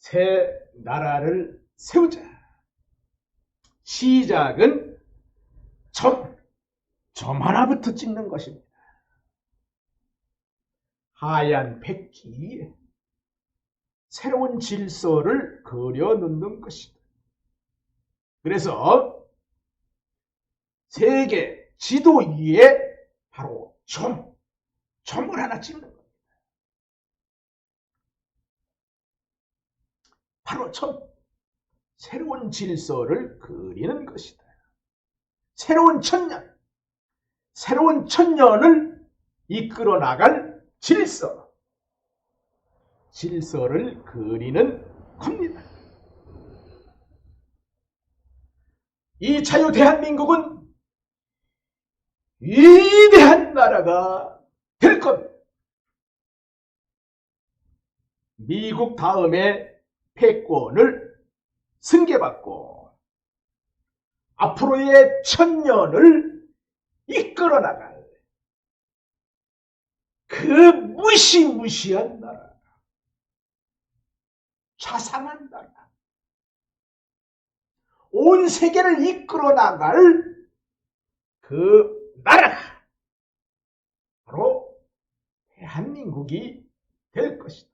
새 나라를 세우자. 시작은 점 하나부터 찍는 것입니다. 하얀 백기에 새로운 질서를 그려놓는 것이다. 그래서 세계 지도 위에 바로 점을 하나 찍는 겁니다. 바로 새로운 질서를 그리는 것이다. 새로운 천년을 이끌어 나갈 질서를 그리는 겁니다. 이 자유 대한민국은 위대한 나라가 될 겁니다. 미국 다음에 패권을 승계받고 앞으로의 천년을 이끌어 나갈 그 무시무시한 나라, 자상한 나라, 온 세계를 이끌어 나갈 그 나라가 바로 대한민국이 될 것이다.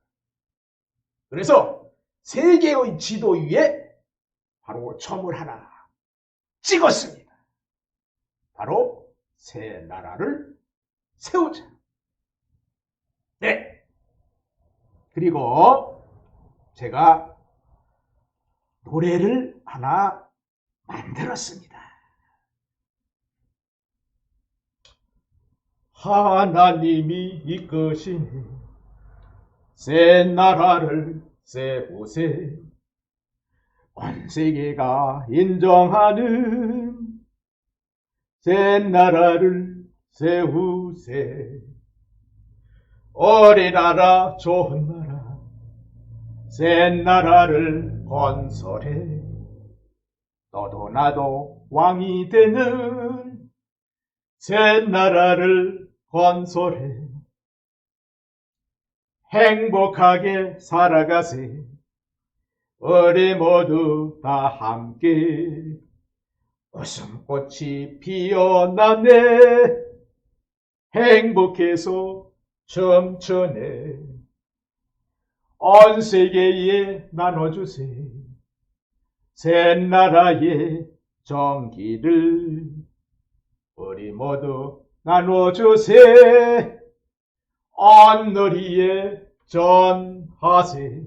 그래서 세계의 지도 위에 바로 점을 하나 찍었습니다. 바로 새 나라를 세우자. 네. 그리고 제가 노래를 하나 만들었습니다. 하나님이 이끄시니 새 나라를 세우세. 온 세계가 인정하는 새 나라를 세우세. 어린 나라 좋은 나라 새 나라를 건설해. 너도 나도 왕이 되는 새 나라를 건설해. 행복하게 살아가세. 우리 모두 다 함께 웃음꽃이 피어나네. 행복해서 춤추네. 온 세계에 나눠주세. 새 나라의 정기를 우리 모두 나눠주세. 온누리에 전하세.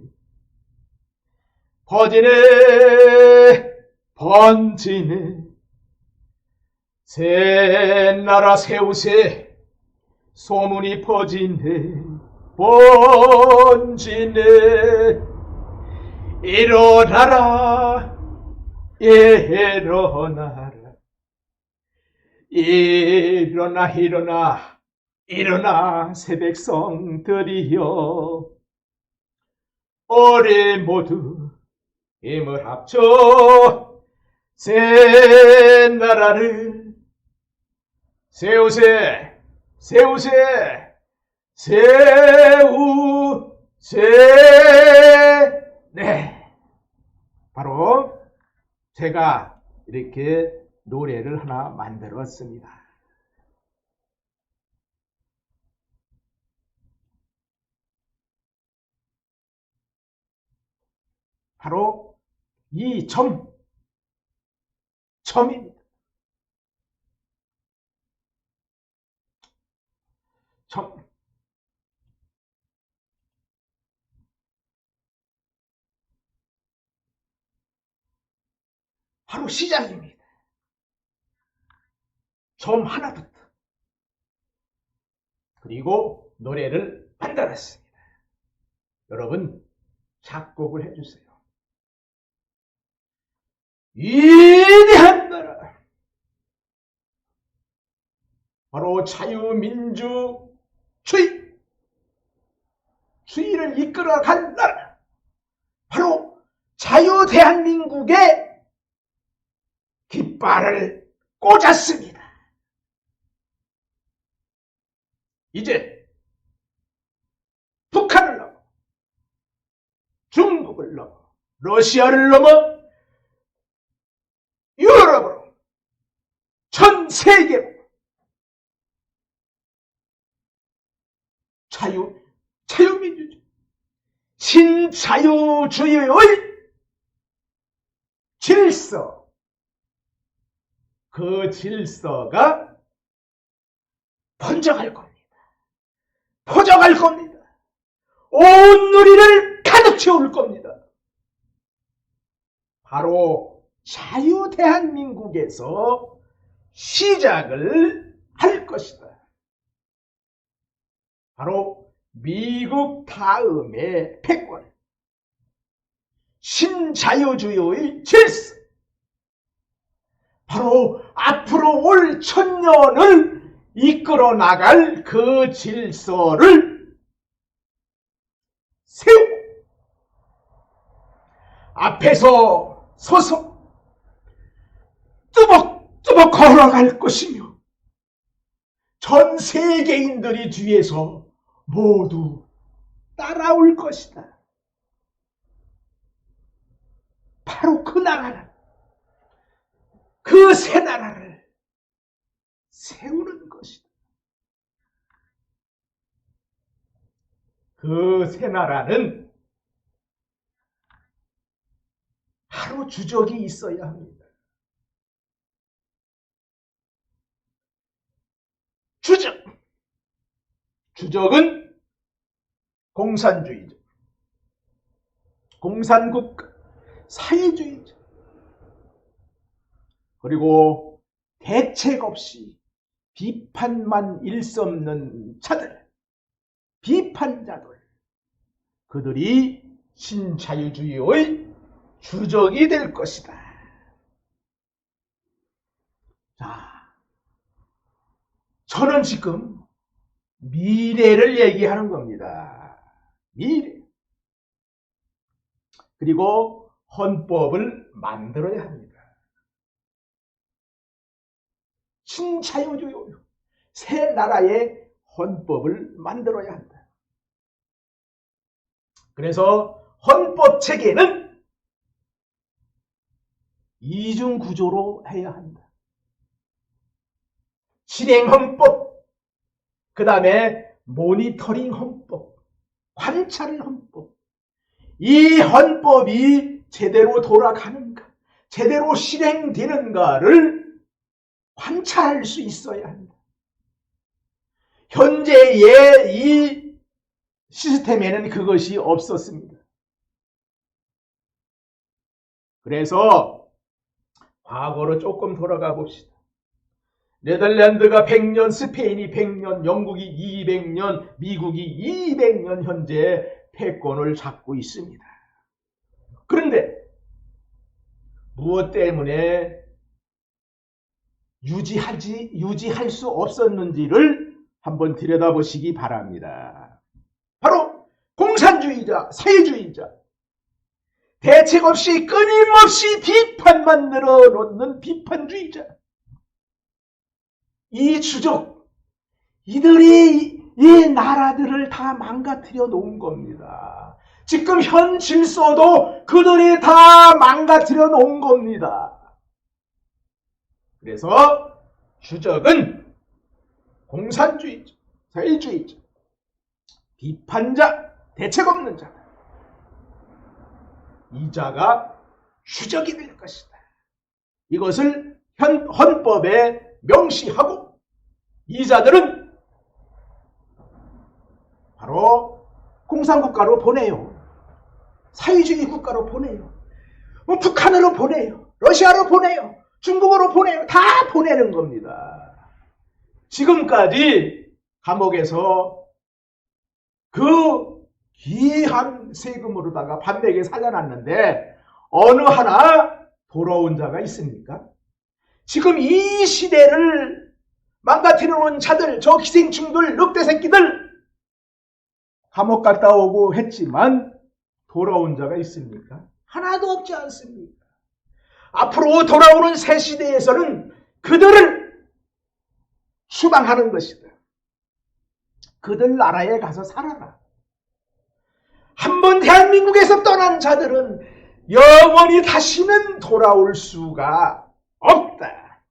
번지네 새 나라 세우세. 소문이 퍼지네. 번지네. 일어나라 일어나라. 일어나 새 백성들이여. 우리 모두 힘을 합쳐 새 나라를 세우세. 네. 바로 제가 이렇게 노래를 하나 만들었습니다. 바로 이 점입니다. 바로 시작입니다. 점 하나부터. 그리고 노래를 만들었습니다. 여러분 작곡을 해주세요. 위대한 나라, 바로 자유민주주의를 이끌어간 나라, 바로 자유대한민국의 깃발을 꽂았습니다. 이제 북한을 넘어 중국을 넘어 러시아를 넘어 유럽으로 전 세계로 자유민주주의, 신자유주의의 질서, 그 질서가 번져갈 겁니다. 퍼져갈 겁니다. 온 누리를 가득 채울 겁니다. 바로 자유대한민국에서 시작을 할 것이다. 바로 미국 다음의 패권, 신자유주의의 질서, 바로 앞으로 올 1000년을 이끌어 나갈 그 질서를 세우고 앞에서 서서 뚜벅뚜벅 걸어갈 것이며 전 세계인들이 뒤에서 모두 따라올 것이다. 바로 그 나라는, 그 새 나라를 세우는 것이다. 그 새 나라는 바로 주적이 있어야 합니다. 주적은 공산주의죠. 공산국가, 사회주의죠. 그리고 대책 없이 비판만 일삼는 자들, 비판자들, 그들이 신자유주의의 주적이 될 것이다. 자, 저는 지금 미래를 얘기하는 겁니다. 미래. 그리고 헌법을 만들어야 합니다. 신자유주의, 새 나라의 헌법을 만들어야 한다. 그래서 헌법 체계는 이중 구조로 해야 한다. 실행 헌법, 그 다음에 모니터링 헌법, 관찰 헌법. 이 헌법이 제대로 돌아가는가, 제대로 실행되는가를 관찰할 수 있어야 한다. 현재의 이 시스템에는 그것이 없었습니다. 그래서 과거로 조금 돌아가 봅시다. 네덜란드가 100년, 스페인이 100년, 영국이 200년, 미국이 200년 현재 패권을 잡고 있습니다. 그런데 무엇 때문에 유지할 수 없었는지를 한번 들여다보시기 바랍니다. 바로 공산주의자, 사회주의자, 대책 없이 끊임없이 비판만 늘어놓는 비판주의자, 이 주적, 이들이 이 나라들을 다 망가뜨려 놓은 겁니다. 지금 현 질서도 그들이 다 망가뜨려 놓은 겁니다. 그래서 주적은 공산주의자, 사회주의자, 비판자, 대책 없는 자, 이 자가 주적이 될 것이다. 이것을 헌법에 명시하고 이 자들은 바로 공산국가로 보내요. 사회주의 국가로 보내요. 북한으로 보내요. 러시아로 보내요. 중국으로 보내요. 다 보내는 겁니다. 지금까지 감옥에서 그 귀한 세금으로다가 반백에 살려놨는데 어느 하나 돌아온 자가 있습니까? 지금 이 시대를 망가뜨려놓은 자들, 저 기생충들, 늑대 새끼들 감옥 갔다 오고 했지만 돌아온 자가 있습니까? 하나도 없지 않습니까? 앞으로 돌아오는 새 시대에서는 그들을 추방하는 것이다. 그들 나라에 가서 살아라. 한번 대한민국에서 떠난 자들은 영원히 다시는 돌아올 수가 없다.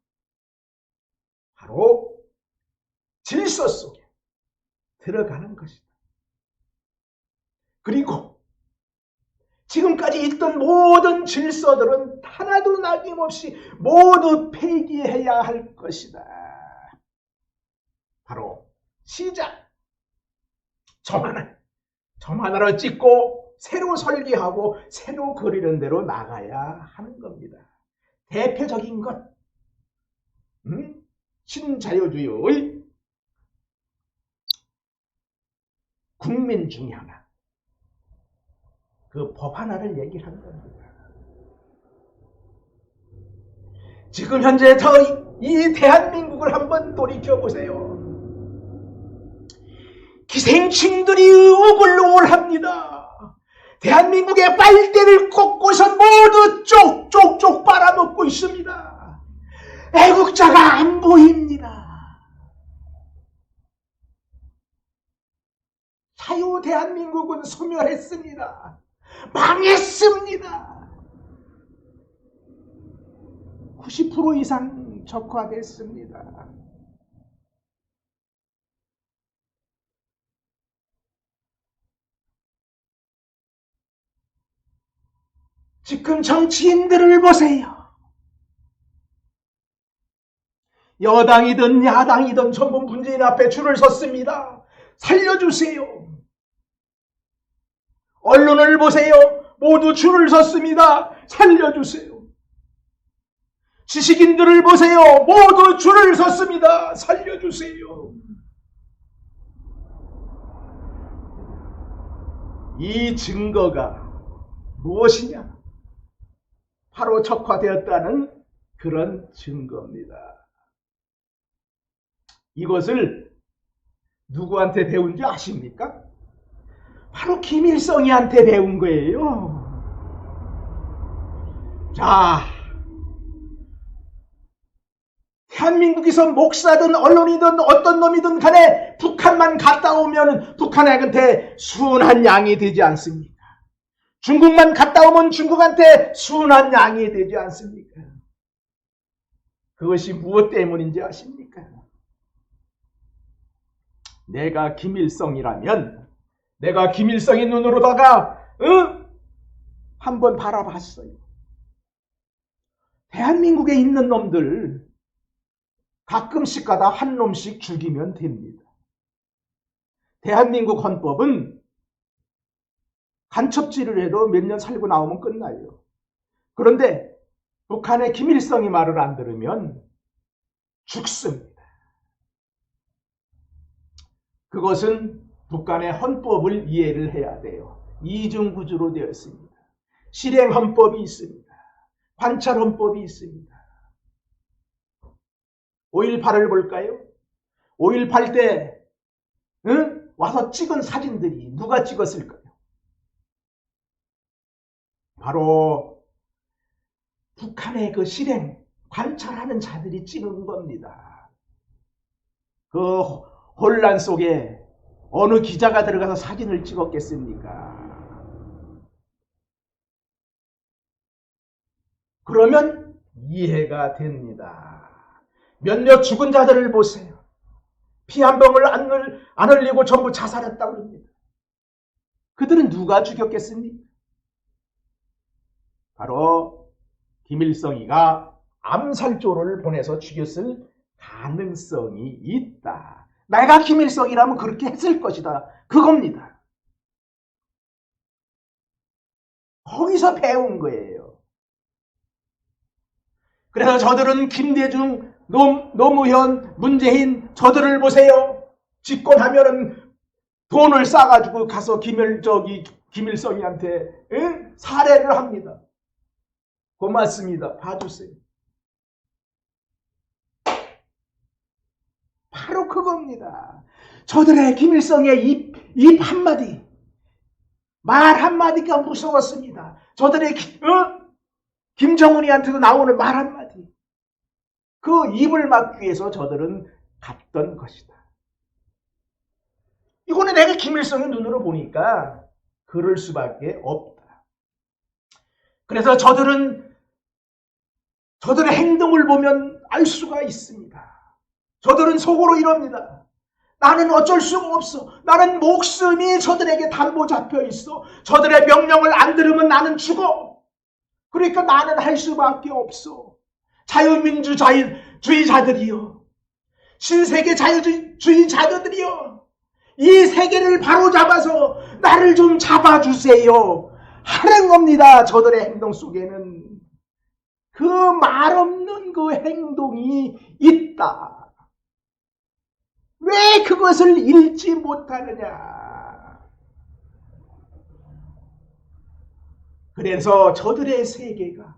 바로 질서 속에 들어가는 것이다. 그리고 지금까지 있던 모든 질서들은 하나도 남김없이 모두 폐기해야 할 것이다. 바로 시작. 점 하나로 찍고 새로 설계하고 새로 그리는 대로 나가야 하는 겁니다. 대표적인 것, 신자유주의의 국민 중에 하나, 그 법 하나를 얘기한 겁니다. 지금 현재 이 대한민국을 한번 돌이켜보세요. 기생충들이 우글우글합니다. 대한민국의 빨대를 꽂고서 모두 쪽쪽쪽 빨아먹고 있습니다. 애국자가 안 보입니다. 자유 대한민국은 소멸했습니다. 망했습니다. 90% 이상 적화됐습니다. 지금 정치인들을 보세요. 여당이든 야당이든 전부 문재인 앞에 줄을 섰습니다. 살려주세요. 언론을 보세요. 모두 줄을 섰습니다. 살려주세요. 지식인들을 보세요. 모두 줄을 섰습니다. 살려주세요. 이 증거가 무엇이냐? 바로 적화되었다는 그런 증거입니다. 이것을 누구한테 배운지 아십니까? 바로 김일성이한테 배운 거예요. 자, 대한민국에서 목사든 언론이든 어떤 놈이든 간에 북한만 갔다 오면 북한한테 순한 양이 되지 않습니까? 중국만 갔다 오면 중국한테 순한 양이 되지 않습니까? 그것이 무엇 때문인지 아십니까? 내가 김일성이라면 내가 김일성의 눈으로다가 한번 바라봤어요. 대한민국에 있는 놈들 가끔씩 가다 한 놈씩 죽이면 됩니다. 대한민국 헌법은 간첩질을 해도 몇 년 살고 나오면 끝나요. 그런데 북한의 김일성이 말을 안 들으면 죽습니다. 그것은 북한의 헌법을 이해를 해야 돼요. 이중구조로 되어 있습니다. 실행헌법이 있습니다. 관찰헌법이 있습니다. 5.18을 볼까요? 5.18 때 와서 찍은 사진들이 누가 찍었을까요? 바로 북한의 그 실행, 관찰하는 자들이 찍은 겁니다. 그 혼란 속에 어느 기자가 들어가서 사진을 찍었겠습니까? 그러면 이해가 됩니다. 몇몇 죽은 자들을 보세요. 피 한 방울 안 흘리고 전부 자살했다고 합니다. 그들은 누가 죽였겠습니까? 바로 김일성이가 암살조를 보내서 죽였을 가능성이 있다. 내가 김일성이라면 그렇게 했을 것이다. 그겁니다. 거기서 배운 거예요. 그래서 저들은 김대중, 노무현, 문재인 저들을 보세요. 집권하면은 돈을 싸가지고 가서 김일성이한테 살해를 합니다. 고맙습니다. 봐주세요. 바로 그겁니다. 저들의 김일성의 입 한마디, 말 한마디가 무서웠습니다. 저들의 김정은이한테도 나오는 말 한마디, 그 입을 막기 위해서 저들은 갔던 것이다. 이거는 내가 김일성의 눈으로 보니까 그럴 수밖에 없다. 그래서 저들의 행동을 보면 알 수가 있습니다. 저들은 속으로 이럽니다. 나는 어쩔 수가 없어. 나는 목숨이 저들에게 담보 잡혀 있어. 저들의 명령을 안 들으면 나는 죽어. 그러니까 나는 할 수밖에 없어. 자유민주주의자들이요. 신세계 자유주의자들이요. 이 세계를 바로잡아서 나를 좀 잡아주세요. 하는 겁니다. 저들의 행동 속에는 그 말없는 그 행동이 있다. 왜 그것을 읽지 못하느냐? 그래서 저들의 세계가,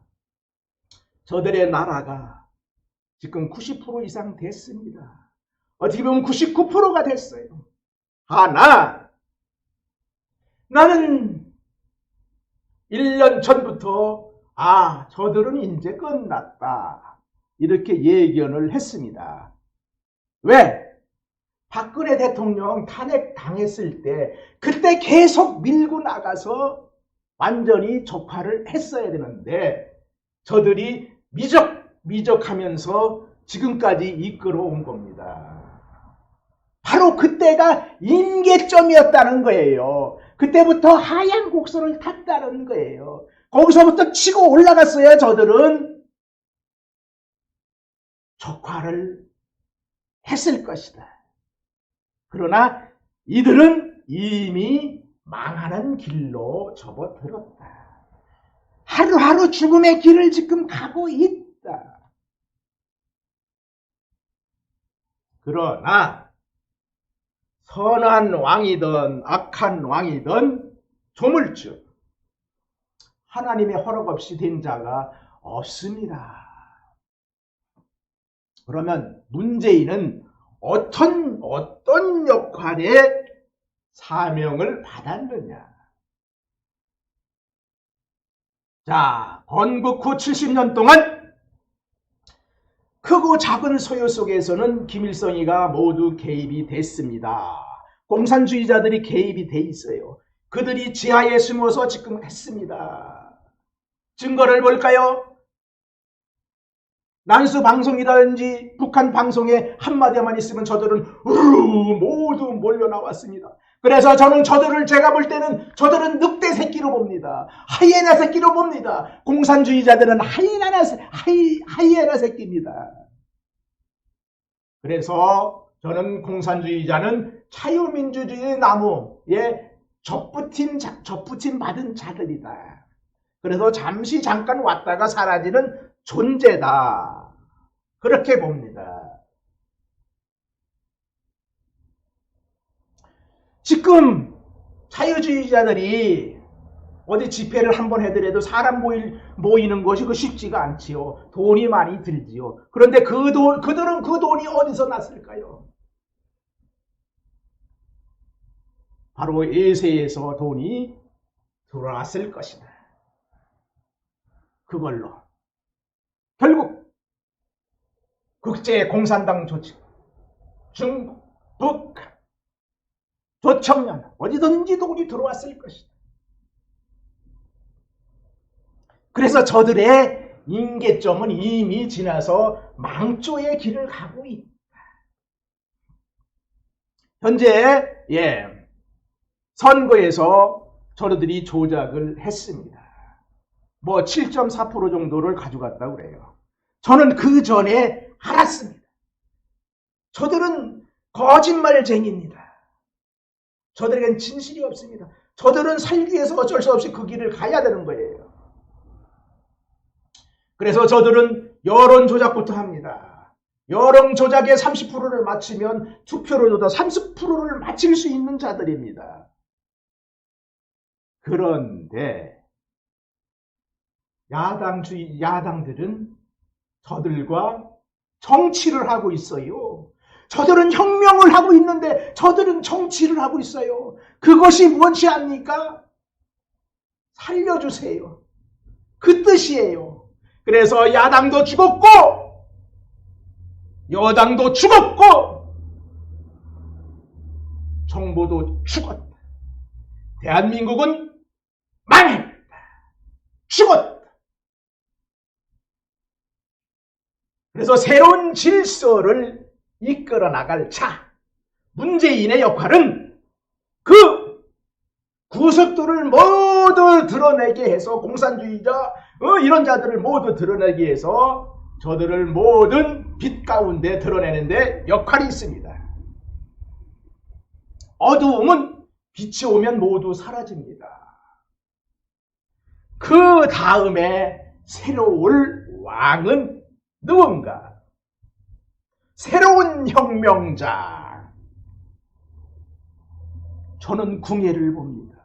저들의 나라가 지금 90% 이상 됐습니다. 어떻게 보면 99%가 됐어요. 하나, 나는 1년 전부터 저들은 이제 끝났다. 이렇게 예견을 했습니다. 왜? 박근혜 대통령 탄핵 당했을 때 그때 계속 밀고 나가서 완전히 적화를 했어야 되는데 저들이 미적하면서 지금까지 이끌어온 겁니다. 바로 그때가 임계점이었다는 거예요. 그때부터 하얀 곡선을 탔다는 거예요. 거기서부터 치고 올라갔어야 저들은 적화를 했을 것이다. 그러나 이들은 이미 망하는 길로 접어들었다. 하루하루 죽음의 길을 지금 가고 있다. 그러나 선한 왕이든 악한 왕이든 조물주, 하나님의 허락 없이 된 자가 없습니다. 그러면 문재인은 어떤 역할의 사명을 받았느냐? 자, 건국 후 70년 동안 크고 작은 소요 속에서는 김일성이가 모두 개입이 됐습니다. 공산주의자들이 개입이 돼 있어요. 그들이 지하에 숨어서 지금 했습니다. 증거를 볼까요? 난수 방송이라든지 북한 방송에 한마디만 있으면 저들은 모두 몰려 나왔습니다. 그래서 저는 제가 볼 때는 저들은 늑대 새끼로 봅니다. 하이에나 새끼로 봅니다. 공산주의자들은 하이에나 새끼입니다. 그래서 저는 공산주의자는 자유민주주의의 나무에 접붙임 받은 자들이다. 그래서 잠깐 왔다가 사라지는 존재다. 그렇게 봅니다. 지금 자유주의자들이 어디 집회를 한번 해더라도 사람 모이는 것이 쉽지가 않지요. 돈이 많이 들지요. 그런데 그들은 그 돈이 어디서 났을까요? 바로 예세에서 돈이 들어왔을 것이다. 그걸로 결국 국제공산당 조직, 중국, 북한, 조청년 어디든지 돈이 들어왔을 것이다. 그래서 저들의 임계점은 이미 지나서 망조의 길을 가고 있다. 현재 선거에서 저들이 조작을 했습니다. 7.4% 정도를 가져갔다고 그래요. 저는 그 전에 알았습니다. 저들은 거짓말쟁이입니다. 저들에겐 진실이 없습니다. 저들은 살기 위해서 어쩔 수 없이 그 길을 가야 되는 거예요. 그래서 저들은 여론 조작부터 합니다. 여론 조작에 30%를 맞추면 투표로도 30%를 맞출 수 있는 자들입니다. 그런데 야당들은 저들과 정치를 하고 있어요. 저들은 혁명을 하고 있는데 저들은 정치를 하고 있어요. 그것이 무엇이 아닙니까? 살려주세요. 그 뜻이에요. 그래서 야당도 죽었고 여당도 죽었고 정부도 죽었다. 대한민국은 망했다. 죽었다. 그래서 새로운 질서를 이끌어 나갈 문재인의 역할은 그 구석들을 모두 드러내게 해서 공산주의자 이런 자들을 모두 드러내게 해서 저들을 모든 빛 가운데 드러내는데 역할이 있습니다. 어두움은 빛이 오면 모두 사라집니다. 그 다음에 새로울 왕은 누군가? 새로운 혁명자. 저는 궁예를 봅니다.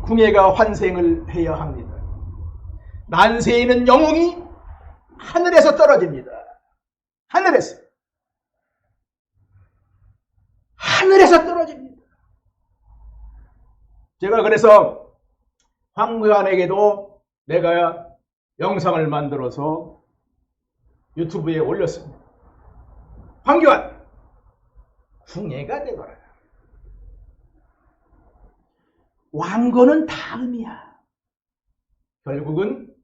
궁예가 환생을 해야 합니다. 난세에는 영웅이 하늘에서 떨어집니다. 하늘에서 떨어집니다. 제가 그래서 황교안에게도 내가 영상을 만들어서 유튜브에 올렸습니다. 황교안, 궁예가 되거라. 왕건은 다음이야. 결국은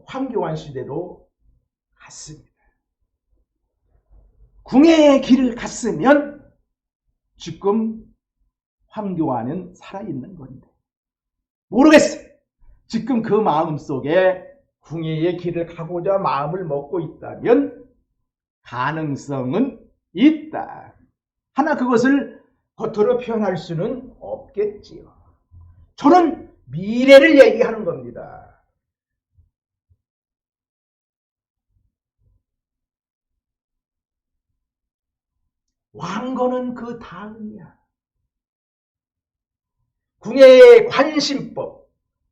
황교안 시대도 갔습니다. 궁예의 길을 갔으면 지금 황교안은 살아있는 건데 모르겠어요. 지금 그 마음속에 궁예의 길을 가고자 마음을 먹고 있다면 가능성은 있다. 하나 그것을 겉으로 표현할 수는 없겠지요. 저는 미래를 얘기하는 겁니다. 왕건은 그 다음이야. 궁예의 관심법.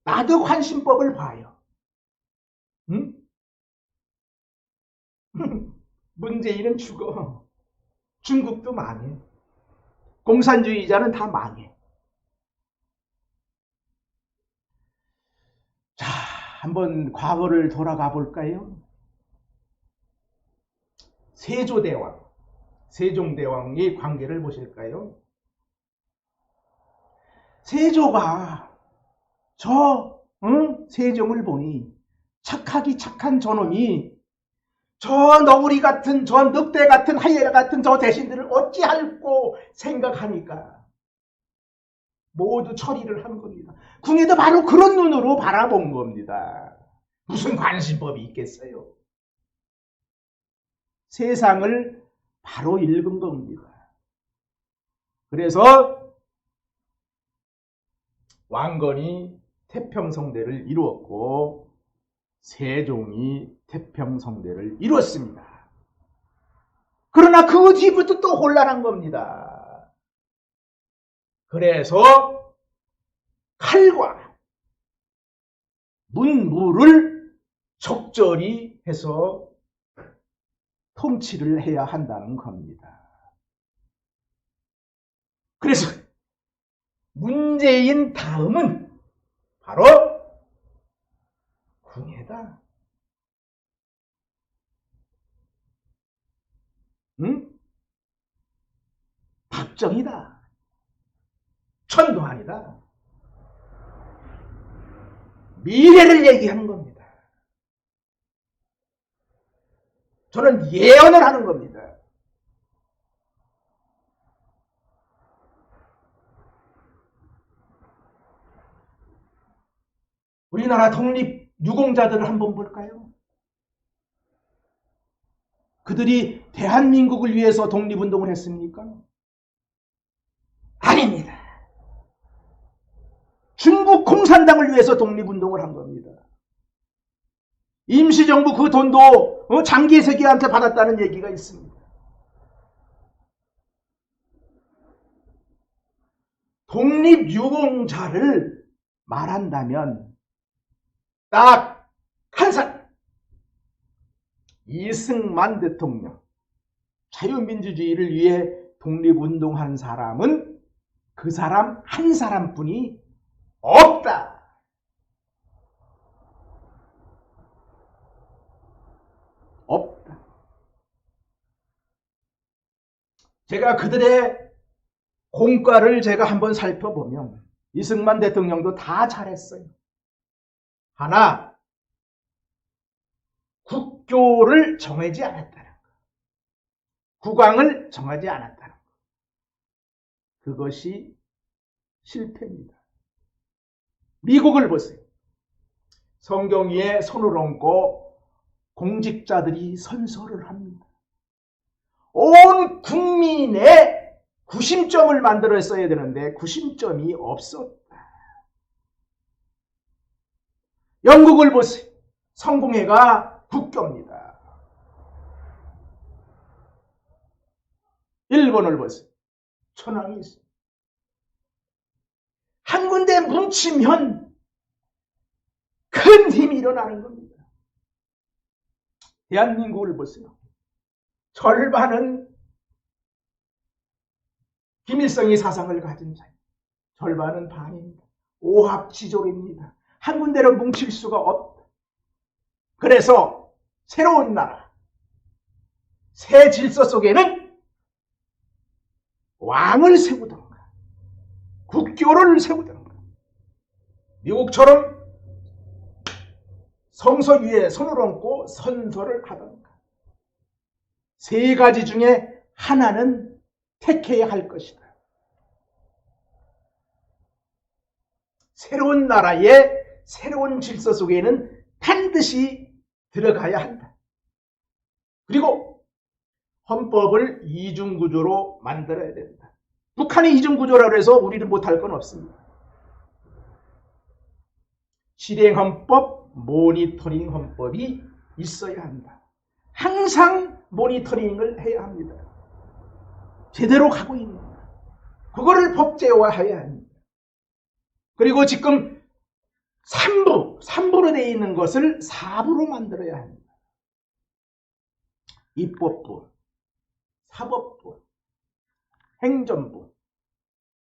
나도 관심법을 봐요. 응? 문재인은 죽어. 중국도 망해. 공산주의자는 다 망해. 자, 한번 과거를 돌아가 볼까요? 세조대왕, 세종대왕의 관계를 보실까요? 세조가 세종을 보니 착하기 착한 저놈이 저 너구리 같은 저 늑대 같은 하이에나 같은 저 대신들을 어찌할꼬 생각하니까 모두 처리를 한 겁니다. 궁예도 바로 그런 눈으로 바라본 겁니다. 무슨 관심법이 있겠어요? 세상을 바로 읽은 겁니다. 그래서 왕건이 태평성대를 이루었고 세종이 태평성대를 이루었습니다. 그러나 그 뒤부터 또 혼란한 겁니다. 그래서 칼과 문무를 적절히 해서 통치를 해야 한다는 겁니다. 그래서 문재인 다음은 바로 궁예다. 응? 박정희다. 천도환이다. 미래를 얘기하는 겁니다. 저는 예언을 하는 겁니다. 우리나라 독립 유공자들을 한번 볼까요? 그들이 대한민국을 위해서 독립운동을 했습니까? 아닙니다. 중국 공산당을 위해서 독립운동을 한 겁니다. 임시정부 그 돈도 장기세기한테 받았다는 얘기가 있습니다. 독립유공자를 말한다면 딱 한 사람, 이승만 대통령. 자유민주주의를 위해 독립운동한 사람은 그 사람 한 사람뿐이 없다. 없다. 제가 그들의 공과를 제가 한번 살펴보면 이승만 대통령도 다 잘했어요. 하나, 국교를 정하지 않았다는 것. 국왕을 정하지 않았다는 것. 그것이 실패입니다. 미국을 보세요. 성경 위에 손을 얹고 공직자들이 선서를 합니다. 온 국민의 구심점을 만들었어야 되는데 구심점이 없었다. 영국을 보세요. 성공회가 국교입니다. 일본을 보세요. 천황이 있어요. 한 군데 뭉치면 큰 힘이 일어나는 겁니다. 대한민국을 보세요. 절반은 김일성이 사상을 가진 자입니다. 절반은 반입니다. 오합지졸입니다. 한 군데로 뭉칠 수가 없다. 그래서 새로운 나라, 새 질서 속에는 왕을 세우던가 국교를 세우던가 미국처럼 성서 위에 손을 얹고 선서를 하던가 세 가지 중에 하나는 택해야 할 것이다. 새로운 나라의 새로운 질서 속에는 반드시 들어가야 한다. 그리고 헌법을 이중구조로 만들어야 된다. 북한이 이중구조라고 해서 우리는 못할 건 없습니다. 실행헌법, 모니터링 헌법이 있어야 한다. 항상 모니터링을 해야 합니다. 제대로 가고 있는가. 그거를 법제화해야 합니다. 그리고 지금 3부로 되어 있는 것을 4부로 만들어야 합니다. 입법부, 사법부, 행정부,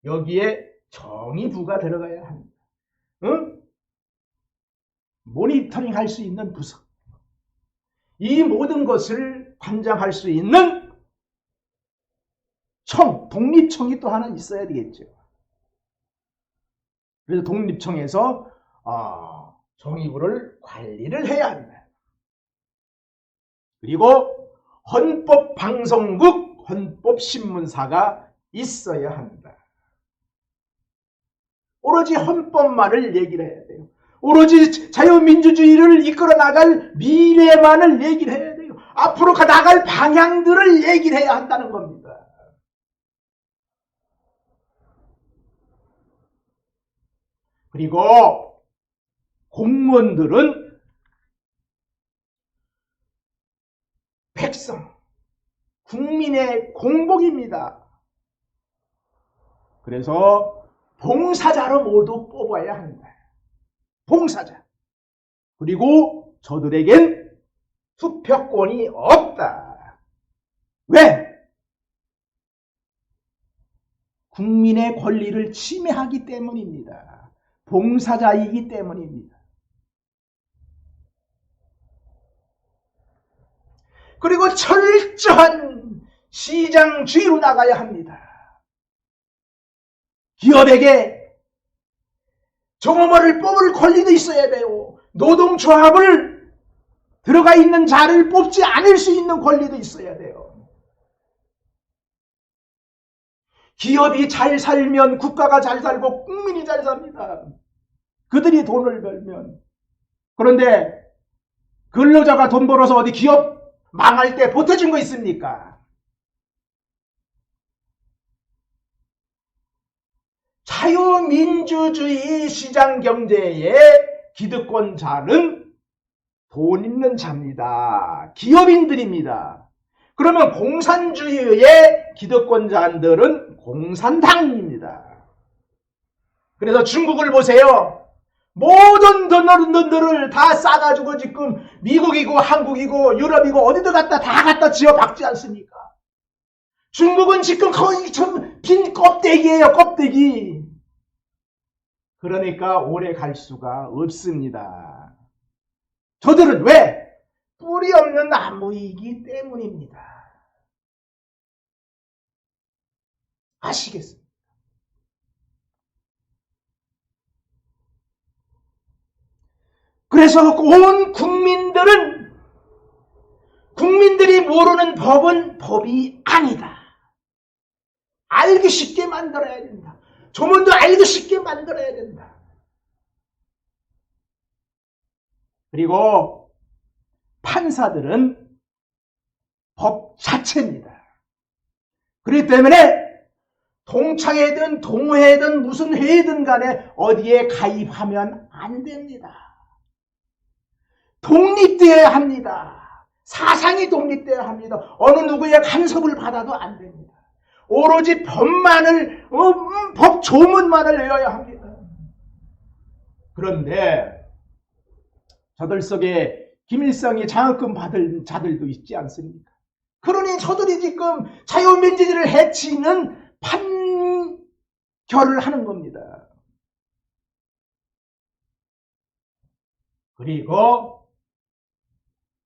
여기에 정의부가 들어가야 합니다. 응? 모니터링 할 수 있는 부서. 이 모든 것을 관장할 수 있는 독립청이 또 하나 있어야 되겠죠. 그래서 독립청에서 정의부를 관리를 해야 합니다. 그리고 헌법방송국, 헌법신문사가 있어야 합니다. 오로지 헌법만을 얘기를 해야 돼요. 오로지 자유민주주의를 이끌어 나갈 미래만을 얘기를 해야 돼요. 앞으로 나갈 방향들을 얘기를 해야 한다는 겁니다. 그리고 공무원들은 백성, 국민의 공복입니다. 그래서 봉사자로 모두 뽑아야 합니다. 봉사자. 그리고 저들에겐 투표권이 없다. 왜? 국민의 권리를 침해하기 때문입니다. 봉사자이기 때문입니다. 그리고 철저한 시장주의로 나가야 합니다. 기업에게 종업원을 뽑을 권리도 있어야 돼요. 노동조합을 들어가 있는 자를 뽑지 않을 수 있는 권리도 있어야 돼요. 기업이 잘 살면 국가가 잘 살고 국민이 잘 삽니다. 그들이 돈을 벌면. 그런데 근로자가 돈 벌어서 어디 기업 망할 때 보태준 거 있습니까? 자유민주주의 시장경제의 기득권자는 돈 있는 자입니다. 기업인들입니다. 그러면 공산주의의 기득권자들은 공산당입니다. 그래서 중국을 보세요. 모든 돈들을 다 싸가지고 지금 미국이고 한국이고 유럽이고 어디도 다 갖다 지어박지 않습니까? 중국은 지금 거의 좀 빈 껍데기예요, 껍데기. 그러니까 오래 갈 수가 없습니다. 저들은 왜? 뿌리 없는 나무이기 때문입니다. 아시겠습니까? 그래서 온 국민들은 모르는 법은 법이 아니다. 알기 쉽게 만들어야 된다. 조문도 알기 쉽게 만들어야 된다. 그리고 판사들은 법 자체입니다. 그렇기 때문에 동창회든 동호회든 무슨 회든 간에 어디에 가입하면 안 됩니다. 독립되어야 합니다. 사상이 독립되어야 합니다. 어느 누구의 간섭을 받아도 안 됩니다. 오로지 법만을 법 조문만을 외워야 합니다. 그런데 저들 속에 김일성이 장학금 받을 자들도 있지 않습니까? 그러니 저들이 지금 자유민주주의를 해치는 판결을 하는 겁니다. 그리고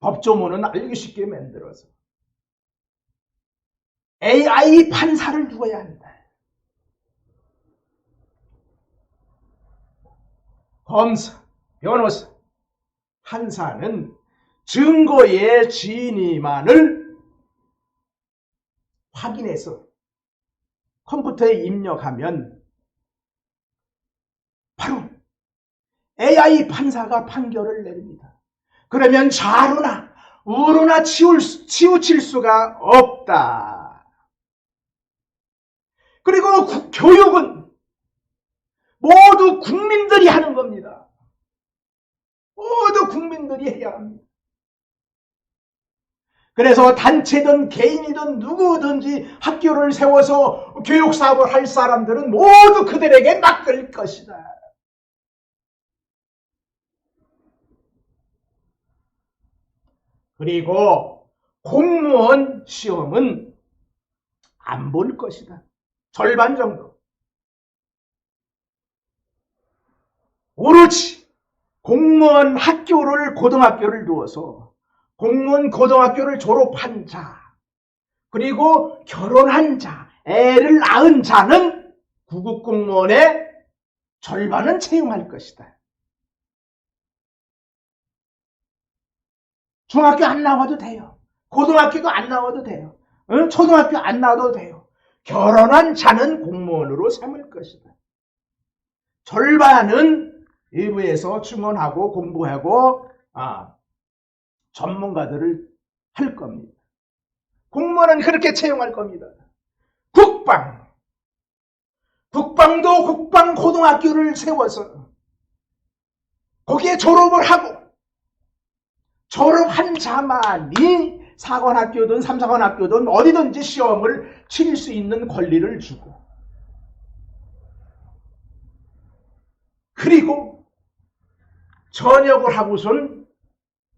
법조문은 알기 쉽게 만들어서 AI 판사를 두어야 한다. 검사, 변호사, 판사는 증거의 진위만을 확인해서 컴퓨터에 입력하면 바로 AI 판사가 판결을 내립니다. 그러면 좌로나 우로나 치우칠 수가 없다. 그리고 교육은 모두 국민들이 하는 겁니다. 모두 국민들이 해야 합니다. 그래서 단체든 개인이든 누구든지 학교를 세워서 교육사업을 할 사람들은 모두 그들에게 맡길 것이다. 그리고 공무원 시험은 안 볼 것이다. 절반 정도. 오로지 공무원 학교를 고등학교를 두어서 공무원 고등학교를 졸업한 자, 그리고 결혼한 자, 애를 낳은 자는 구급공무원의 절반은 채용할 것이다. 중학교 안 나와도 돼요. 고등학교도 안 나와도 돼요. 초등학교 안 나와도 돼요. 결혼한 자는 공무원으로 삼을 것이다. 절반은 외부에서 증언하고 공부하고 전문가들을 할 겁니다. 공무원은 그렇게 채용할 겁니다. 국방도 국방고등학교를 세워서 거기에 졸업을 하고 졸업한 자만이 사관학교든 삼사관학교든 어디든지 시험을 칠 수 있는 권리를 주고, 그리고 전역을 하고선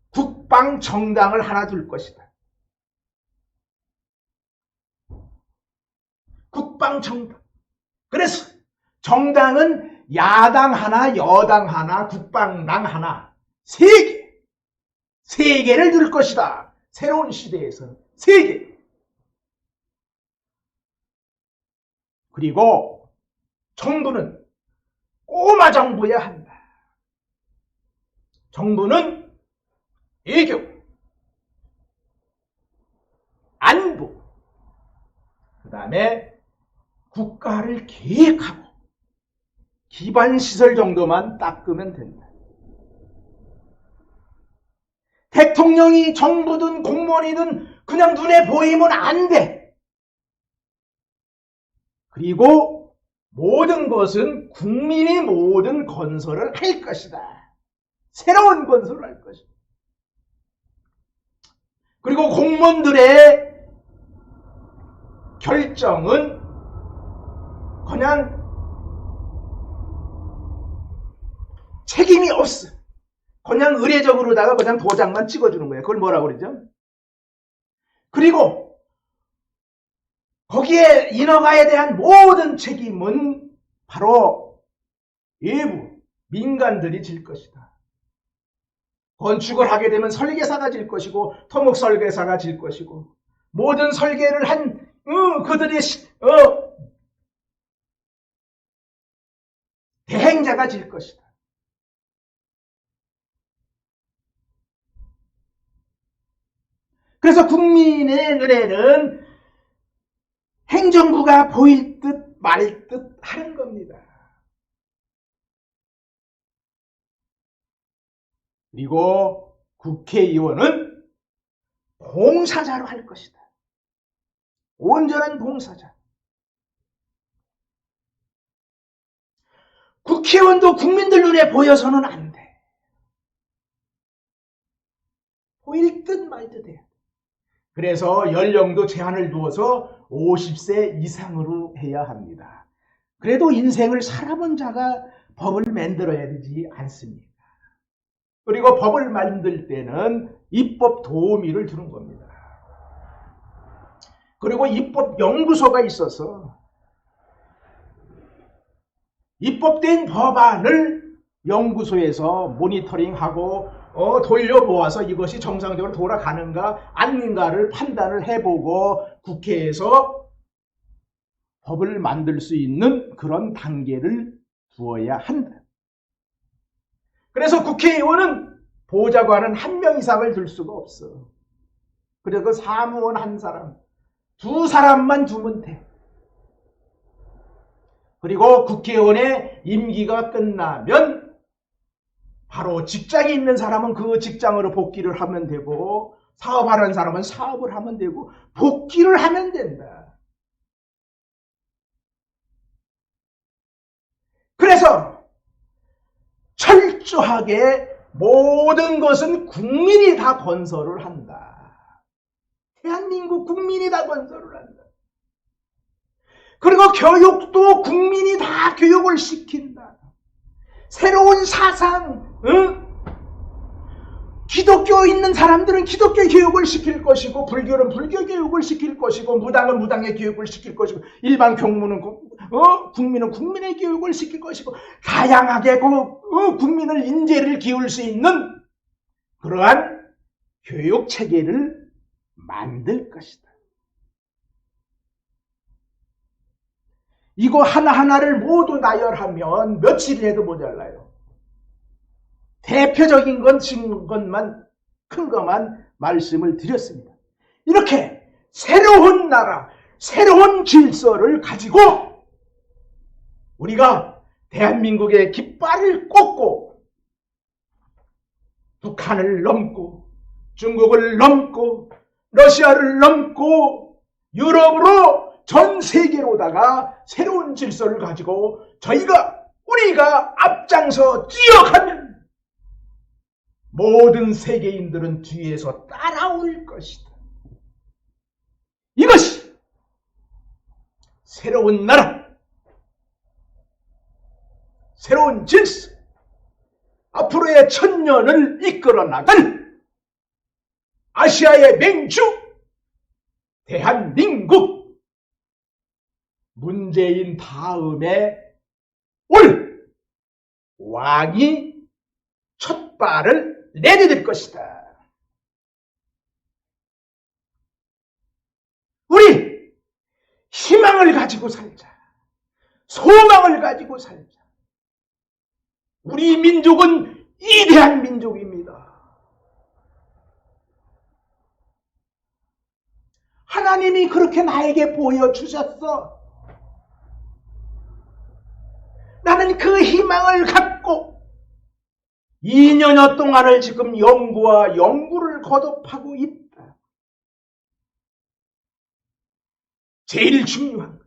국방정당을 하나 둘 것이다. 국방정당. 그래서 정당은 야당 하나, 여당 하나, 국방당 하나, 세 개를 둘 것이다. 새로운 시대에서 세 개. 그리고 정부는 꼬마 정부여야 한다. 정부는 외교, 안보, 그 다음에 국가를 계획하고 기반시설 정도만 닦으면 된다. 대통령이 정부든 공무원이든 그냥 눈에 보이면 안 돼. 그리고 모든 것은 국민이 모든 건설을 할 것이다. 새로운 건설을 할 것이다. 그리고 공무원들의 결정은 그냥 책임이 없어. 그냥 의례적으로다가 그냥 도장만 찍어주는 거예요. 그걸 뭐라고 그러죠? 그리고 거기에 인허가에 대한 모든 책임은 바로 외부 민간들이 질 것이다. 건축을 하게 되면 설계사가 질 것이고 토목 설계사가 질 것이고 모든 설계를 한 그들이 대행자가 질 것이다. 그래서 국민의 눈에는 행정부가 보일 듯 말 듯 하는 겁니다. 그리고 국회의원은 봉사자로 할 것이다. 온전한 봉사자. 국회의원도 국민들 눈에 보여서는 안 돼. 보일 듯 말 듯 해야 돼. 그래서 연령도 제한을 두어서 50세 이상으로 해야 합니다. 그래도 인생을 살아본 자가 법을 만들어야 되지 않습니까? 그리고 법을 만들 때는 입법 도우미를 두는 겁니다. 그리고 입법 연구소가 있어서 입법된 법안을 연구소에서 모니터링하고 돌려 모아서 이것이 정상적으로 돌아가는가 아닌가를 판단을 해보고 국회에서 법을 만들 수 있는 그런 단계를 두어야 한다. 그래서 국회의원은 보좌관은 한 명 이상을 둘 수가 없어. 그래서 그 사무원 한 사람, 두 사람만 두면 돼. 그리고 국회의원의 임기가 끝나면 바로 직장에 있는 사람은 그 직장으로 복귀를 하면 되고, 사업하는 사람은 사업을 하면 되고, 복귀를 하면 된다. 그래서 철저하게 모든 것은 국민이 다 건설을 한다. 대한민국 국민이 다 건설을 한다. 그리고 교육도 국민이 다 교육을 시킨다. 새로운 사상, 기독교 있는 사람들은 기독교 교육을 시킬 것이고, 불교는 불교 교육을 시킬 것이고, 무당은 무당의 교육을 시킬 것이고, 일반 경무는 국민은 국민의 교육을 시킬 것이고, 다양하게 국민을 인재를 기울 수 있는 그러한 교육 체계를 만들 것이다. 이거 하나하나를 모두 나열하면 며칠 해도 모자라요. 대표적인 건 지금 것만, 큰 것만 말씀을 드렸습니다. 이렇게 새로운 나라, 새로운 질서를 가지고 우리가 대한민국의 깃발을 꽂고 북한을 넘고 중국을 넘고 러시아를 넘고 유럽으로 전 세계로다가 새로운 질서를 가지고 우리가 앞장서 뛰어가면 모든 세계인들은 뒤에서 따라올 것이다. 이것이 새로운 나라, 새로운 질서, 앞으로의 천년을 이끌어 나갈 아시아의 맹주 대한민국, 문재인 다음에 올 왕이 첫 발을 내디딜 것이다. 우리 희망을 가지고 살자. 소망을 가지고 살자. 우리 민족은 위대한 민족입니다. 하나님이 그렇게 나에게 보여주셨어. 나는 그 희망을 갖고 2년여 동안을 지금 연구를 거듭하고 있다. 제일 중요한 건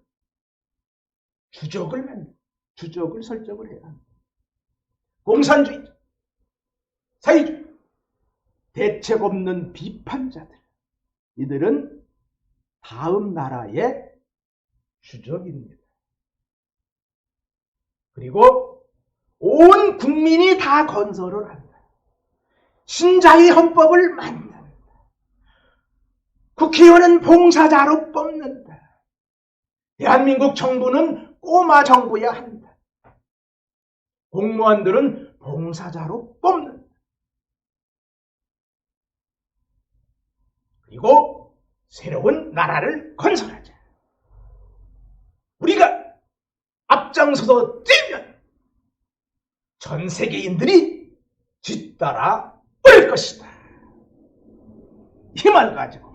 주적을 설정을 해야 합니다. 공산주의, 사회주의, 대책 없는 비판자들, 이들은 다음 나라의 주적입니다. 그리고 온 국민이 다 건설을 한다. 신자의 헌법을 만든다. 국회의원은 봉사자로 뽑는다. 대한민국 정부는 꼬마 정부야 한다. 공무원들은 봉사자로 뽑는다. 그리고 새로운 나라를 건설하자. 우리가 앞장서서 뛰면 전 세계인들이 뒤따라 올 것이다. 힘을 가지고